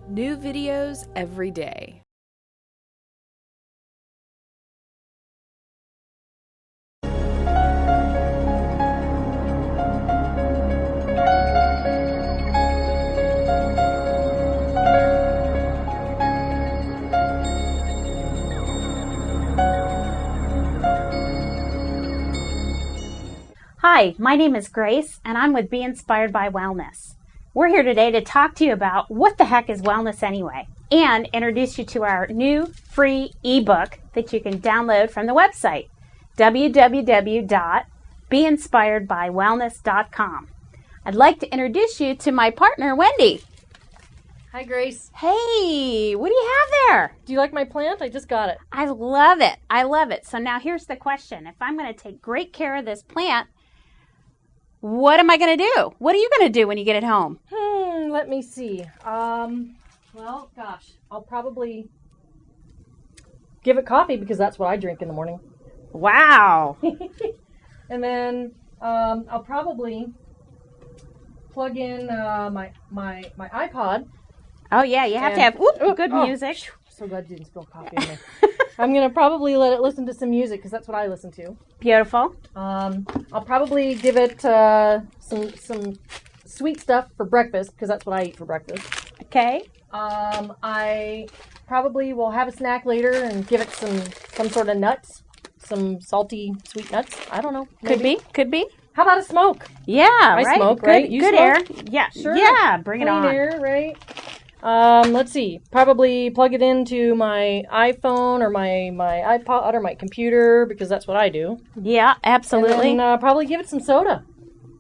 New videos every day. Hi, my name is Grace, and I'm with Be Inspired by Wellness. We're here today to talk to you about what the heck is wellness anyway, and introduce you to our new free ebook that you can download from the website, www.beinspiredbywellness.com. I'd like to introduce you to my partner, Wendy. Hi, Grace. Hey, what do you have there? Do you like my plant? I just got it. I love it. I love it. So now here's the question. If I'm going to take great care of this plant, what am I going to do? What are you going to do when you get it home? Let me see. Well, gosh, I'll probably give it coffee because that's what I drink in the morning. Wow. And then I'll probably plug in my iPod. Oh, yeah, you have to have good music. So glad you didn't spill coffee on me. I'm going to probably let it listen to some music because that's what I listen to. Beautiful. I'll probably give it some sweet stuff for breakfast because that's what I eat for breakfast. Okay. I probably will have a snack later and give it some sort of nuts, some salty sweet nuts. I don't know. Maybe. Could be. How about a smoke? Yeah, I right. smoke, good, right? You good smoke? air. Yeah, Sure. Yeah, bring it on. Clean air, right? Let's see. Probably plug it into my iPhone or my iPod or my computer because that's what I do. Yeah, absolutely. And then probably give it some soda.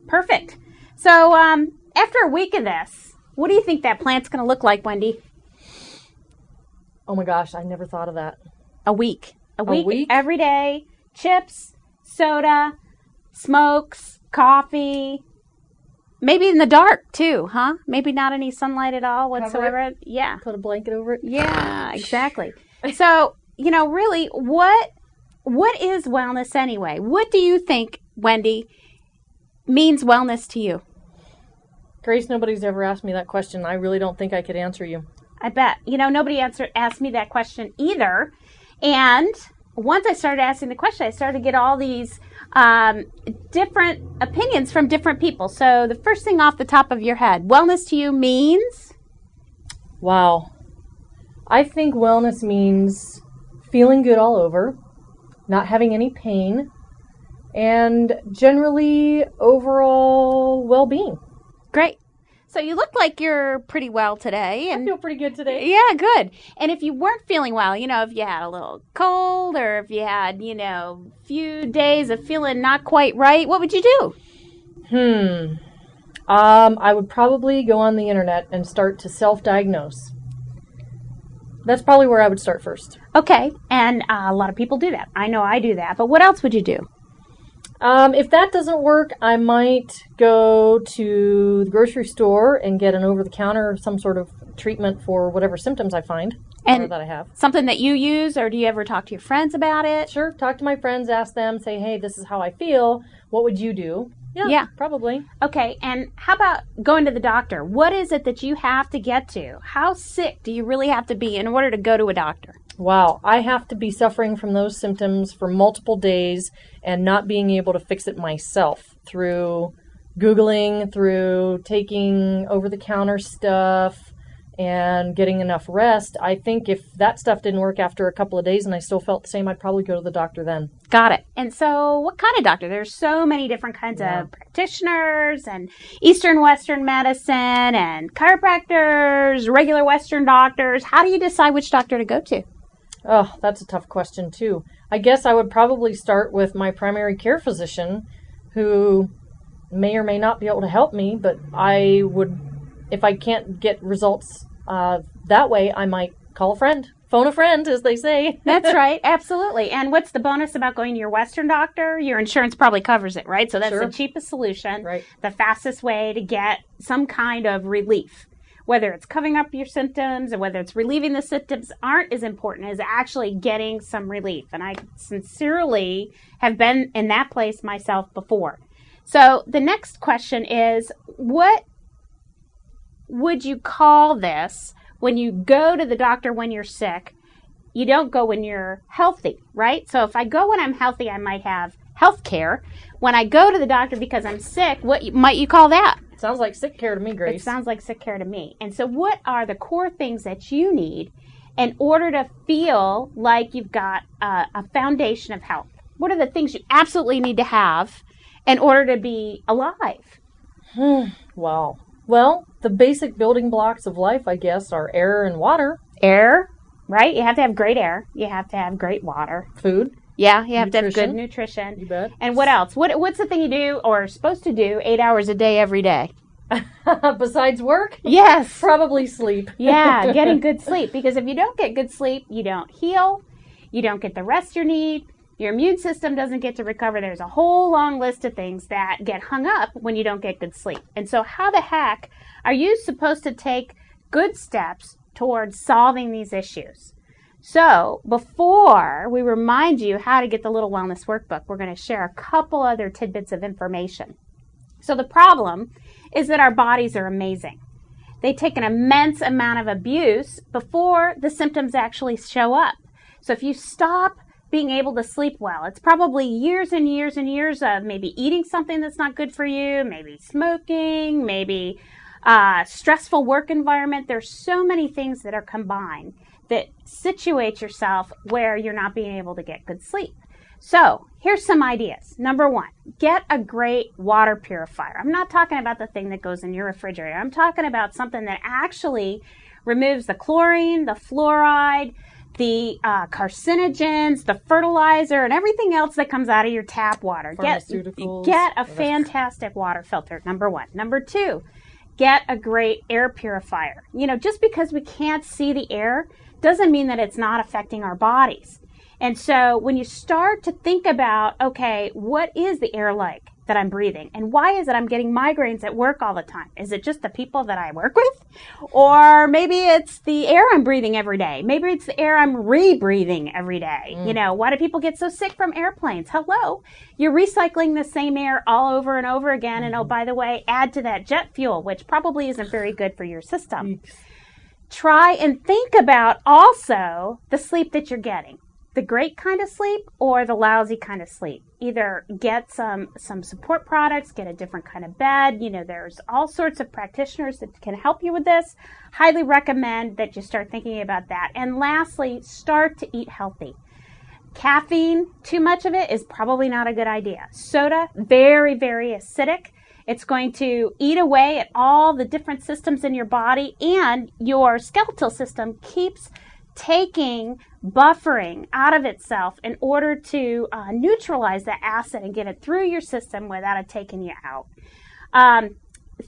Perfect. So after a week of this, what do you think that plant's going to look like, Wendy? Oh my gosh, I never thought of that. A week. A week? Every day. Chips, soda, smokes, coffee. Maybe in the dark, too, huh? Maybe not any sunlight at all whatsoever. Yeah. Put a blanket over it. Yeah, exactly. So, really, what is wellness anyway? What do you think, Wendy, means wellness to you? Grace, nobody's ever asked me that question. I really don't think I could answer you. I bet. Nobody asked me that question either. And once I started asking the question, I started to get all these different opinions from different people. So the first thing off the top of your head, wellness to you means? Wow. I think wellness means feeling good all over, not having any pain, and generally overall well-being. Great. So you look like you're pretty well today. I feel pretty good today. Yeah, good. And if you weren't feeling well, if you had a little cold or if you had, a few days of feeling not quite right, what would you do? I would probably go on the internet and start to self-diagnose. That's probably where I would start first. Okay. And a lot of people do that. I know I do that. But what else would you do? If that doesn't work, I might go to the grocery store and get an over-the-counter some sort of treatment for whatever symptoms I find or that I have. Something that you use, or do you ever talk to your friends about it? Sure. Talk to my friends, ask them, say, hey, this is how I feel. What would you do? Yeah, probably. Okay, and how about going to the doctor? What is it that you have to get to? How sick do you really have to be in order to go to a doctor? Wow, I have to be suffering from those symptoms for multiple days and not being able to fix it myself through Googling, through taking over-the-counter stuff, and getting enough rest. I think if that stuff didn't work after a couple of days and I still felt the same, I'd probably go to the doctor then. Got it. And so what kind of doctor? There's so many different kinds of practitioners and Eastern Western medicine and chiropractors, regular Western doctors. How do you decide which doctor to go to? Oh, that's a tough question too. I guess I would probably start with my primary care physician who may or may not be able to help me, but I would, if I can't get results that way, I might call a friend. Phone a friend, as they say. That's right. Absolutely. And what's the bonus about going to your Western doctor? Your insurance probably covers it, right? So that's the cheapest solution, right? The fastest way to get some kind of relief. Whether it's covering up your symptoms or whether it's relieving the symptoms aren't as important as actually getting some relief. And I sincerely have been in that place myself before. So the next question is, what would you call this when you go to the doctor when you're sick, you don't go when you're healthy, right? So if I go when I'm healthy, I might have health care. When I go to the doctor because I'm sick, might you call that? Sounds like sick care to me, Grace. It sounds like sick care to me. And so what are the core things that you need in order to feel like you've got a foundation of health? What are the things you absolutely need to have in order to be alive? Wow. Well, the basic building blocks of life, I guess, are air and water. Air, right? You have to have great air. You have to have great water. Food. Yeah, you have to have good nutrition. You bet. And what else? What's the thing you do or are supposed to do 8 hours a day every day? Besides work? Yes. Probably sleep. Yeah, getting good sleep. Because if you don't get good sleep, you don't heal. You don't get the rest you need. Your immune system doesn't get to recover. There's a whole long list of things that get hung up when you don't get good sleep. And so how the heck are you supposed to take good steps towards solving these issues? So before we remind you how to get the Little Wellness Workbook, we're going to share a couple other tidbits of information. So the problem is that our bodies are amazing. They take an immense amount of abuse before the symptoms actually show up. So if you stop being able to sleep well, it's probably years and years and years of maybe eating something that's not good for you, maybe smoking, maybe stressful work environment. There's so many things that are combined that situate yourself where you're not being able to get good sleep. So here's some ideas. Number one, get a great water purifier. I'm not talking about the thing that goes in your refrigerator. I'm talking about something that actually removes the chlorine, the fluoride, the carcinogens, the fertilizer, and everything else that comes out of your tap water. Pharmaceuticals. Get a fantastic water filter, number one. Number two, get a great air purifier. You know, just because we can't see the air doesn't mean that it's not affecting our bodies. And so when you start to think about, okay, what is the air like that I'm breathing? And why is it I'm getting migraines at work all the time? Is it just the people that I work with? Or maybe it's the air I'm breathing every day. Maybe it's the air I'm rebreathing every day. You know, why do people get so sick from airplanes? Hello, you're recycling the same air all over and over again. And oh, by the way, add to that jet fuel, which probably isn't very good for your system. Try and think about also the sleep that you're getting. The great kind of sleep or the lousy kind of sleep. Either get some support products, get a different kind of bed. You know, there's all sorts of practitioners that can help you with this. Highly recommend that you start thinking about that. And lastly, start to eat healthy. Caffeine, too much of it is probably not a good idea. Soda, very, very acidic. It's going to eat away at all the different systems in your body, and your skeletal system keeps taking buffering out of itself in order to neutralize the acid and get it through your system without it taking you out.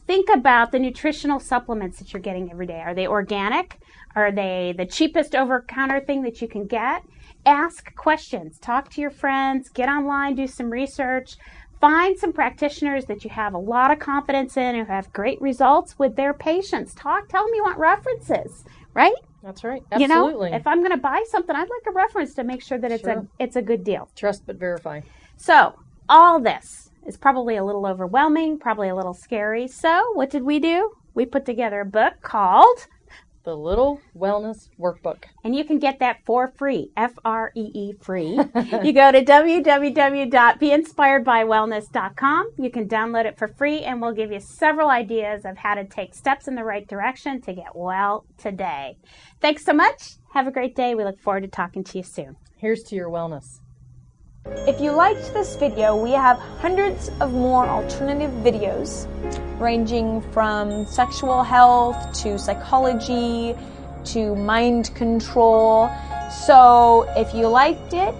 Think about the nutritional supplements that you're getting every day. Are they organic? Are they the cheapest over-counter thing that you can get? Ask questions. Talk to your friends. Get online. Do some research. Find some practitioners that you have a lot of confidence in who have great results with their patients. Tell them you want references, right? That's right. Absolutely. You know, if I'm going to buy something, I'd like a reference to make sure that it's a good deal. Trust but verify. So all this is probably a little overwhelming, probably a little scary. So what did we do? We put together a book called The Little Wellness Workbook. And you can get that for free, F-R-E-E free. You go to www.beinspiredbywellness.com. You can download it for free, and we'll give you several ideas of how to take steps in the right direction to get well today. Thanks so much. Have a great day. We look forward to talking to you soon. Here's to your wellness. If you liked this video, we have hundreds of more alternative videos ranging from sexual health to psychology to mind control. So if you liked it,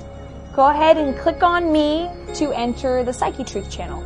go ahead and click on me to enter the Psychetruth channel.